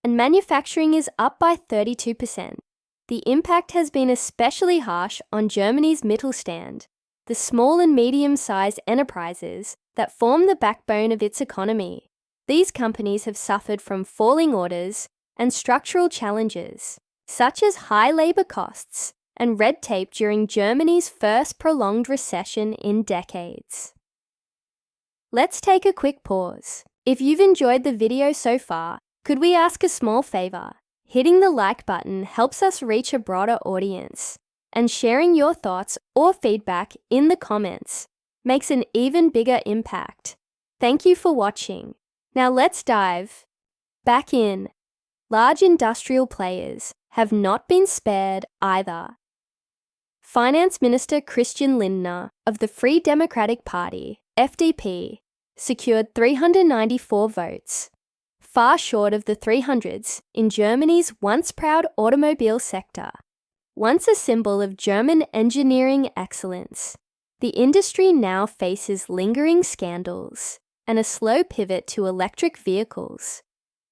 and manufacturing is up by 32%. The impact has been especially harsh on Germany's Mittelstand, the small and medium-sized enterprises that form the backbone of its economy. These companies have suffered from falling orders and structural challenges, such as high labor costs and red tape during Germany's first prolonged recession in decades. Let's take a quick pause. If you've enjoyed the video so far, could we ask a small favor? Hitting the like button helps us reach a broader audience, and sharing your thoughts or feedback in the comments makes an even bigger impact. Thank you for watching. Now let's dive back in. Large industrial players have not been spared either. Finance Minister Christian Lindner of the Free Democratic Party, FDP, secured 394 votes, far short of the 300s in Germany's once proud automobile sector. Once a symbol of German engineering excellence, the industry now faces lingering scandals and a slow pivot to electric vehicles,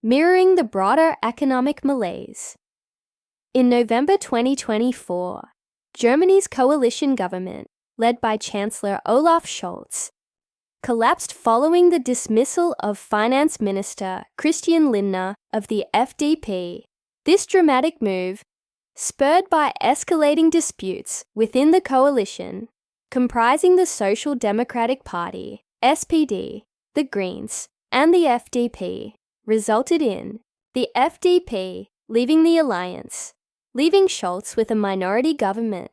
mirroring the broader economic malaise. In November 2024, Germany's coalition government, led by Chancellor Olaf Scholz, collapsed following the dismissal of Finance Minister Christian Lindner of the FDP. This dramatic move, spurred by escalating disputes within the coalition, comprising the Social Democratic Party, SPD, the Greens, and the FDP, resulted in the FDP leaving the alliance, leaving Scholz with a minority government.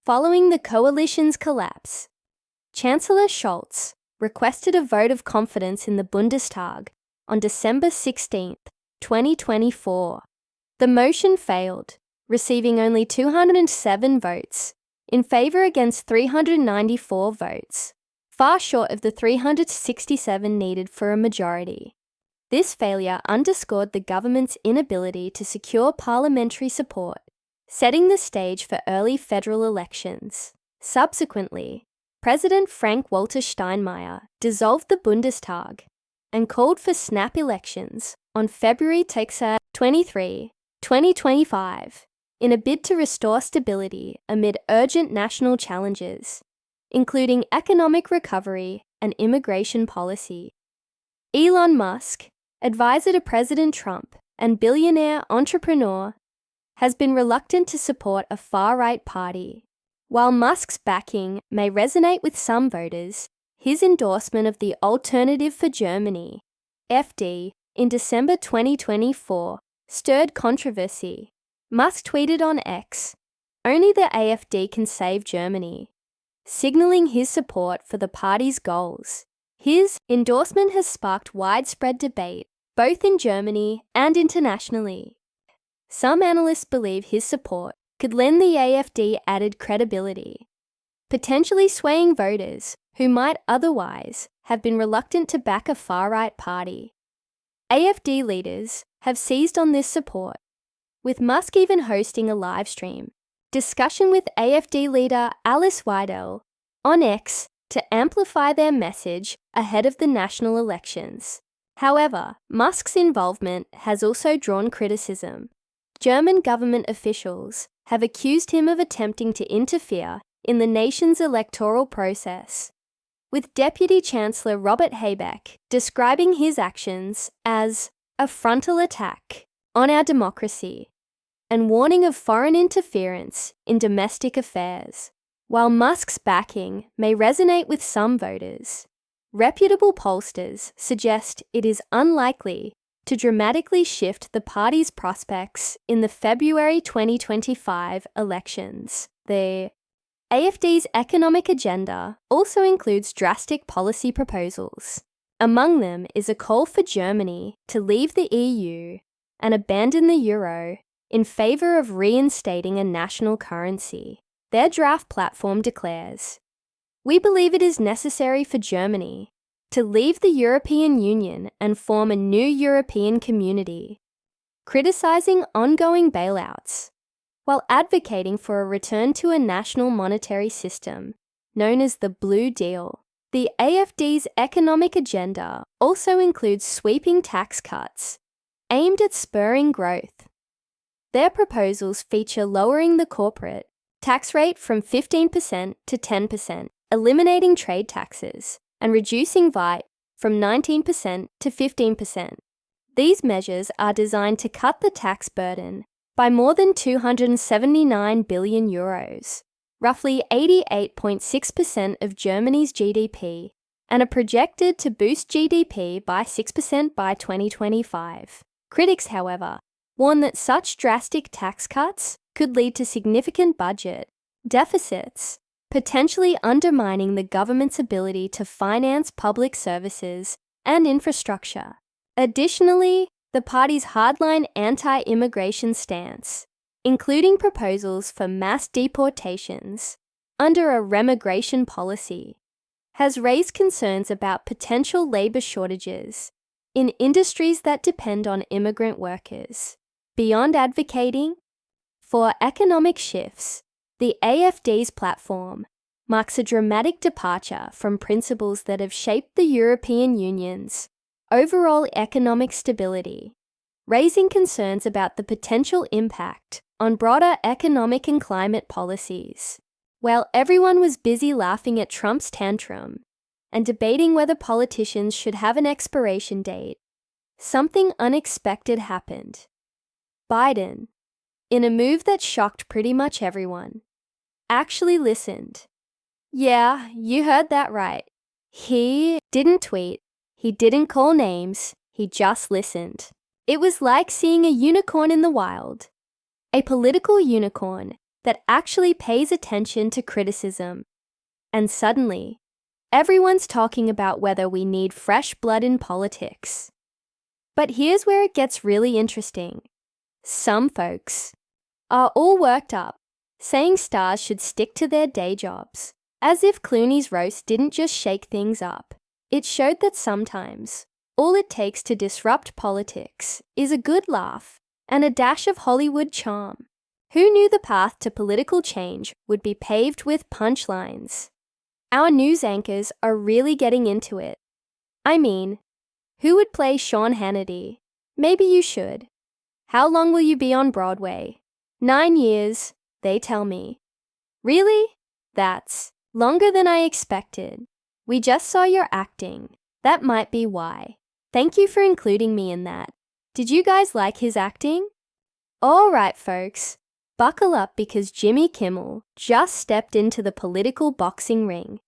Following the coalition's collapse, Chancellor Scholz requested a vote of confidence in the Bundestag on December 16, 2024. The motion failed, receiving only 207 votes, in favor against 394 votes, far short of the 367 needed for a majority. This failure underscored the government's inability to secure parliamentary support, setting the stage for early federal elections. Subsequently, President Frank-Walter Steinmeier dissolved the Bundestag and called for snap elections on February 23, 2025, in a bid to restore stability amid urgent national challenges, including economic recovery and immigration policy. Elon Musk, advisor to President Trump and billionaire entrepreneur, has been reluctant to support a far-right party. While Musk's backing may resonate with some voters, his endorsement of the Alternative for Germany, FD, in December 2024 stirred controversy. Musk tweeted on X, "Only the AfD can save Germany," signaling his support for the party's goals. His endorsement has sparked widespread debate, both in Germany and internationally. Some analysts believe his support could lend the AfD added credibility, potentially swaying voters who might otherwise have been reluctant to back a far-right party. AfD leaders have seized on this support, with Musk even hosting a live stream discussion with AfD leader Alice Weidel on X to amplify their message ahead of the national elections. However, Musk's involvement has also drawn criticism. German government officials have accused him of attempting to interfere in the nation's electoral process, with Deputy Chancellor Robert Habeck describing his actions as a frontal attack on our democracy and warning of foreign interference in domestic affairs. While Musk's backing may resonate with some voters, reputable pollsters suggest it is unlikely to dramatically shift the party's prospects in the February 2025 elections. The AfD's economic agenda also includes drastic policy proposals. Among them is a call for Germany to leave the EU and abandon the euro in favour of reinstating a national currency. Their draft platform declares, "We believe it is necessary for Germany to leave the European Union and form a new European community," criticising ongoing bailouts, while advocating for a return to a national monetary system known as the Blue Deal. The AfD's economic agenda also includes sweeping tax cuts aimed at spurring growth. Their proposals feature lowering the corporate tax rate from 15% to 10%, eliminating trade taxes, and reducing VAT from 19% to 15%. These measures are designed to cut the tax burden by more than 279 billion euros, roughly 88.6% of Germany's GDP, and are projected to boost GDP by 6% by 2025. Critics, however, warn that such drastic tax cuts could lead to significant budget deficits, potentially undermining the government's ability to finance public services and infrastructure. Additionally, the party's hardline anti-immigration stance, including proposals for mass deportations under a remigration policy, has raised concerns about potential labor shortages in industries that depend on immigrant workers. Beyond advocating for economic shifts, the AfD's platform marks a dramatic departure from principles that have shaped the European Union's overall economic stability, raising concerns about the potential impact on broader economic and climate policies. While everyone was busy laughing at Trump's tantrum and debating whether politicians should have an expiration date, something unexpected happened. Biden, in a move that shocked pretty much everyone, actually listened. Yeah, you heard that right. He didn't tweet, he didn't call names, he just listened. It was like seeing a unicorn in the wild. A political unicorn that actually pays attention to criticism. And suddenly, everyone's talking about whether we need fresh blood in politics. But here's where it gets really interesting. Some folks are all worked up, saying stars should stick to their day jobs, as if Clooney's roast didn't just shake things up. It showed that sometimes all it takes to disrupt politics is a good laugh and a dash of Hollywood charm. Who knew the path to political change would be paved with punchlines? Our news anchors are really getting into it. I mean, who would play Sean Hannity? Maybe you should. How long will you be on Broadway? 9 years, they tell me. Really? That's longer than I expected. We just saw your acting. That might be why. Thank you for including me in that. Did you guys like his acting? All right, folks. Buckle up because Jimmy Kimmel just stepped into the political boxing ring,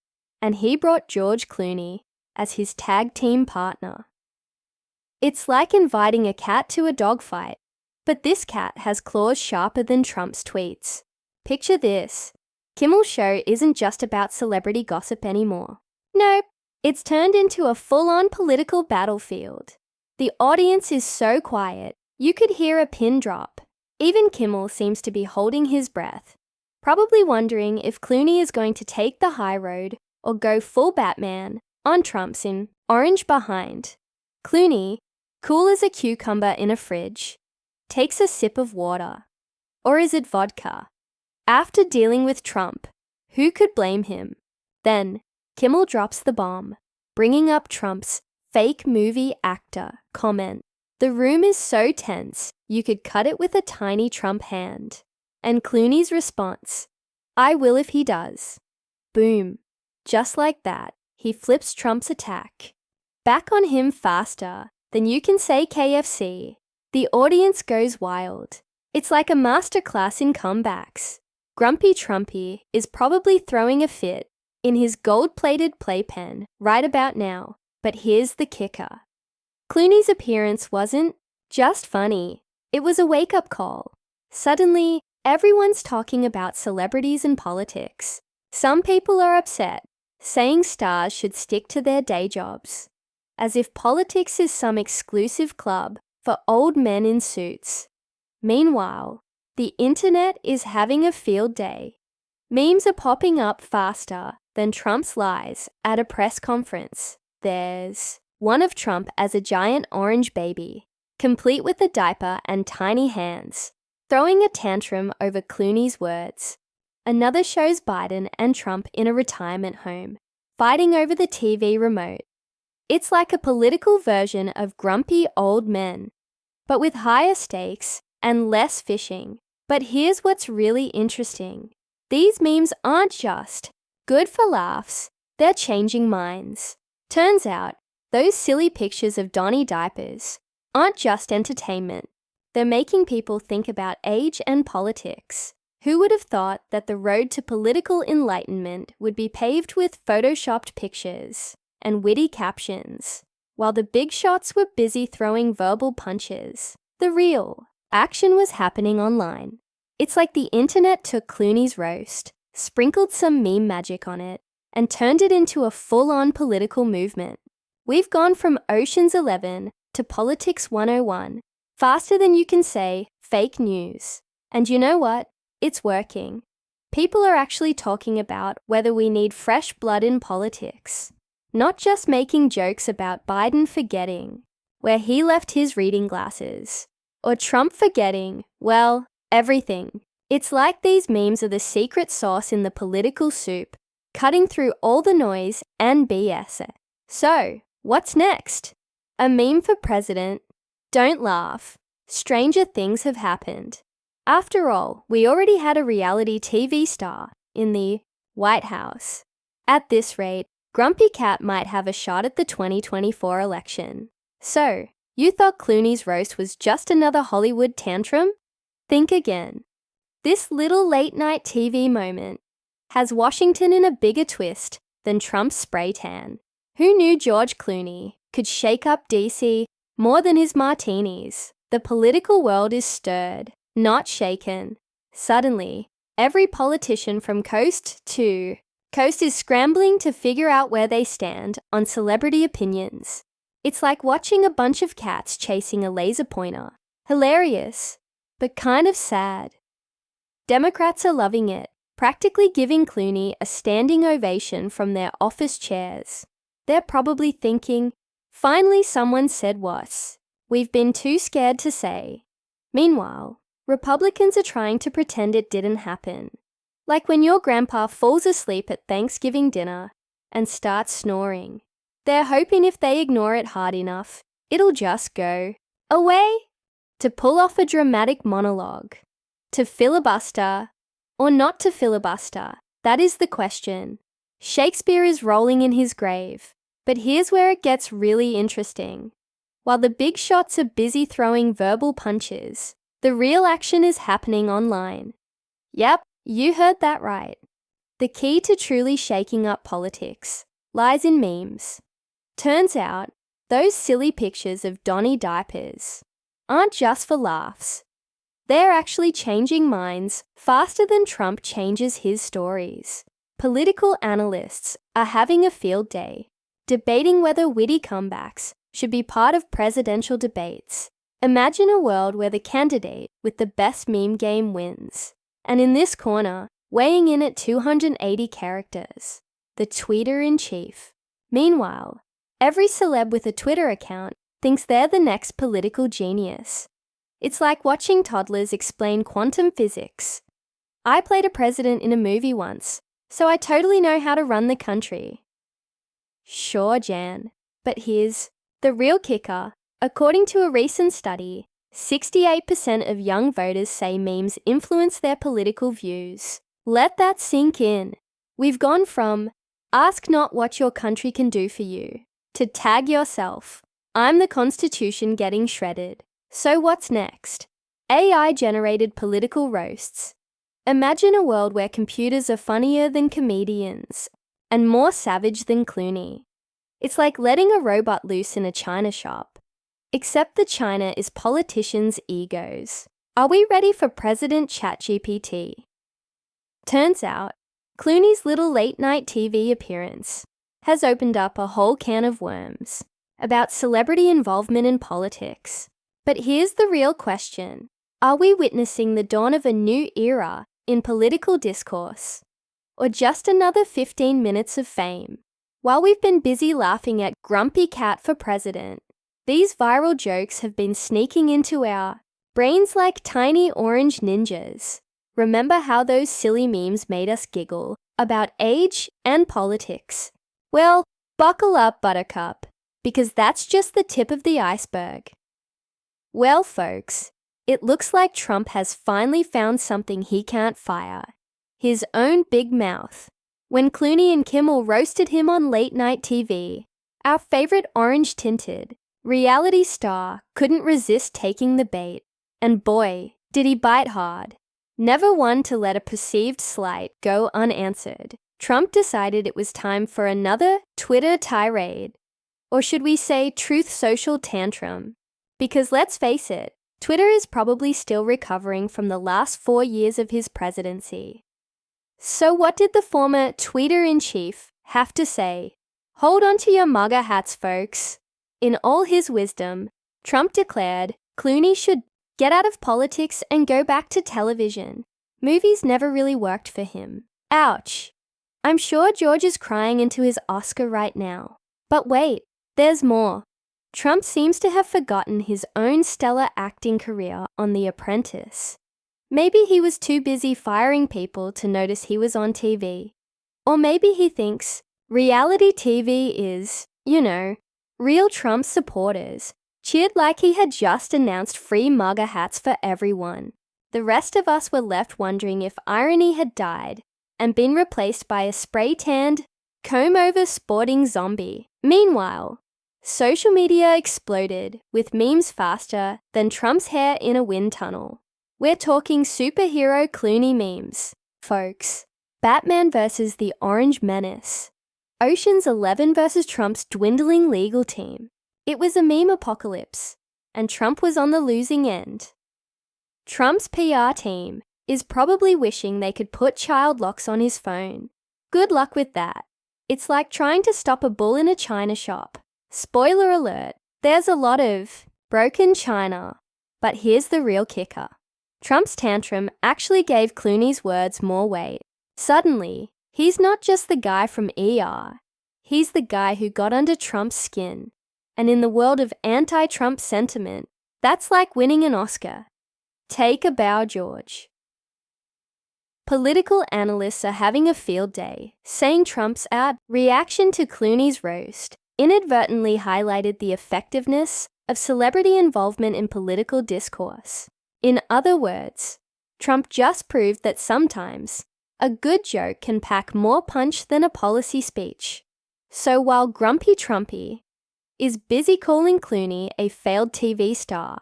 and he brought George Clooney as his tag team partner. It's like inviting a cat to a dogfight, but this cat has claws sharper than Trump's tweets. Picture this. Kimmel's show isn't just about celebrity gossip anymore. Nope, it's turned into a full-on political battlefield. The audience is so quiet, you could hear a pin drop. Even Kimmel seems to be holding his breath, probably wondering if Clooney is going to take the high road or go full Batman on Trump's in orange behind. Clooney, cool as a cucumber in a fridge, takes a sip of water. Or is it vodka? After dealing with Trump, who could blame him? Then, Kimmel drops the bomb, bringing up Trump's fake movie actor comment. The room is so tense, you could cut it with a tiny Trump hand. And Clooney's response, I will if he does. Boom. Just like that, he flips Trump's attack. Back on him faster than you can say KFC. The audience goes wild. It's like a masterclass in comebacks. Grumpy Trumpy is probably throwing a fit in his gold-plated playpen right about now. But here's the kicker. Clooney's appearance wasn't just funny. It was a wake-up call. Suddenly, everyone's talking about celebrities and politics. Some people are upset, saying stars should stick to their day jobs, as if politics is some exclusive club for old men in suits. Meanwhile, the internet is having a field day. Memes are popping up faster than Trump's lies at a press conference. There's one of Trump as a giant orange baby, complete with a diaper and tiny hands, throwing a tantrum over Clooney's words. Another shows Biden and Trump in a retirement home, fighting over the TV remote. It's like a political version of Grumpy Old Men. but with higher stakes and less fishing. But here's what's really interesting. These memes aren't just good for laughs, they're changing minds. Turns out, those silly pictures of Donny diapers aren't just entertainment. They're making people think about age and politics. Who would have thought that the road to political enlightenment would be paved with photoshopped pictures and witty captions, while the big shots were busy throwing verbal punches? The real action was happening online. It's like the internet took Clooney's roast, sprinkled some meme magic on it, and turned it into a full-on political movement. We've gone from Ocean's 11 to Politics 101, faster than you can say fake news. And you know what? It's working. People are actually talking about whether we need fresh blood in politics, not just making jokes about Biden forgetting where he left his reading glasses, or Trump forgetting, well, everything. It's like these memes are the secret sauce in the political soup, cutting through all the noise and BS. So, what's next? A meme for president? Don't laugh. Stranger things have happened. After all, we already had a reality TV star in the White House. At this rate, Grumpy Cat might have a shot at the 2024 election. So, you thought Clooney's roast was just another Hollywood tantrum? Think again. This little late-night TV moment has Washington in a bigger twist than Trump's spray tan. Who knew George Clooney could shake up DC more than his martinis? The political world is stirred, not shaken. Suddenly, every politician from coast to coast is scrambling to figure out where they stand on celebrity opinions. It's like watching a bunch of cats chasing a laser pointer. Hilarious, but kind of sad. Democrats are loving it, practically giving Clooney a standing ovation from their office chairs. They're probably thinking, finally someone said what we've been too scared to say. Meanwhile, Republicans are trying to pretend it didn't happen. Like when your grandpa falls asleep at Thanksgiving dinner and starts snoring. They're hoping if they ignore it hard enough, it'll just go away. To pull off a dramatic monologue. To filibuster or not to filibuster, that is the question. Shakespeare is rolling in his grave, but here's where it gets really interesting. While the big shots are busy throwing verbal punches, the real action is happening online. Yep, you heard that right. The key to truly shaking up politics lies in memes. Turns out, those silly pictures of Donny diapers aren't just for laughs. They're actually changing minds faster than Trump changes his stories. Political analysts are having a field day, debating whether witty comebacks should be part of presidential debates. Imagine a world where the candidate with the best meme game wins. And in this corner, weighing in at 280 characters, the tweeter-in-chief. Meanwhile, every celeb with a Twitter account thinks they're the next political genius. It's like watching toddlers explain quantum physics. I played a president in a movie once, so I totally know how to run the country. Sure, Jan, but here's the real kicker. According to a recent study, 68% of young voters say memes influence their political views. Let that sink in. We've gone from ask not what your country can do for you to tag yourself. I'm the Constitution getting shredded. So what's next? AI-generated political roasts. Imagine a world where computers are funnier than comedians and more savage than Clooney. It's like letting a robot loose in a china shop. Except the china is politicians' egos. Are we ready for President ChatGPT? Turns out, Clooney's little late-night TV appearance has opened up a whole can of worms about celebrity involvement in politics. But here's the real question. Are we witnessing the dawn of a new era in political discourse? Or just another 15 minutes of fame? While we've been busy laughing at Grumpy Cat for president, these viral jokes have been sneaking into our brains like tiny orange ninjas. Remember how those silly memes made us giggle about age and politics? Well, buckle up, Buttercup, because that's just the tip of the iceberg. Well, folks, it looks like Trump has finally found something he can't fire: his own big mouth. When Clooney and Kimmel roasted him on late-night TV, our favorite orange-tinted reality star couldn't resist taking the bait. And boy, did he bite hard. Never one to let a perceived slight go unanswered, Trump decided it was time for another Twitter tirade. Or should we say Truth Social tantrum? Because let's face it, Twitter is probably still recovering from the last 4 years of his presidency. So what did the former tweeter-in-chief have to say? Hold on to your MAGA hats, folks. In all his wisdom, Trump declared Clooney should get out of politics and go back to television. Movies never really worked for him. Ouch. I'm sure George is crying into his Oscar right now. But wait, there's more. Trump seems to have forgotten his own stellar acting career on The Apprentice. Maybe he was too busy firing people to notice he was on TV. Or maybe he thinks reality TV is, real Trump supporters cheered like he had just announced free MAGA hats for everyone. The rest of us were left wondering if irony had died and been replaced by a spray-tanned, comb-over sporting zombie. Meanwhile, social media exploded with memes faster than Trump's hair in a wind tunnel. We're talking superhero Clooney memes, folks. Batman versus the Orange Menace. Ocean's 11 versus Trump's dwindling legal team. It was a meme apocalypse, and Trump was on the losing end. Trump's PR team is probably wishing they could put child locks on his phone. Good luck with that. It's like trying to stop a bull in a china shop. Spoiler alert, there's a lot of broken china. But here's the real kicker. Trump's tantrum actually gave Clooney's words more weight. Suddenly, he's not just the guy from ER. He's the guy who got under Trump's skin. And in the world of anti-Trump sentiment, that's like winning an Oscar. Take a bow, George. Political analysts are having a field day, saying Trump's reaction to Clooney's roast inadvertently highlighted the effectiveness of celebrity involvement in political discourse. In other words, Trump just proved that sometimes a good joke can pack more punch than a policy speech. So while Grumpy Trumpy is busy calling Clooney a failed TV star,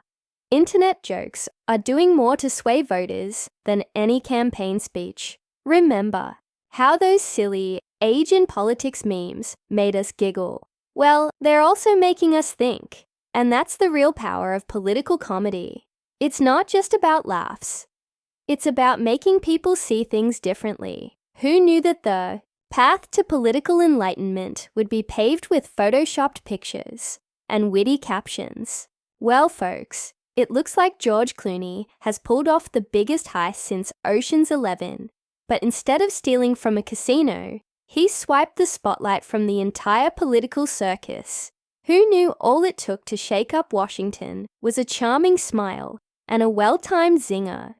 internet jokes are doing more to sway voters than any campaign speech. Remember how those silly age in politics memes made us giggle? Well, they're also making us think, and that's the real power of political comedy. It's not just about laughs. It's about making people see things differently. Who knew that the path to political enlightenment would be paved with photoshopped pictures and witty captions? Well, folks, it looks like George Clooney has pulled off the biggest heist since Ocean's 11, but instead of stealing from a casino, he swiped the spotlight from the entire political circus. Who knew all it took to shake up Washington was a charming smile and a well-timed zinger?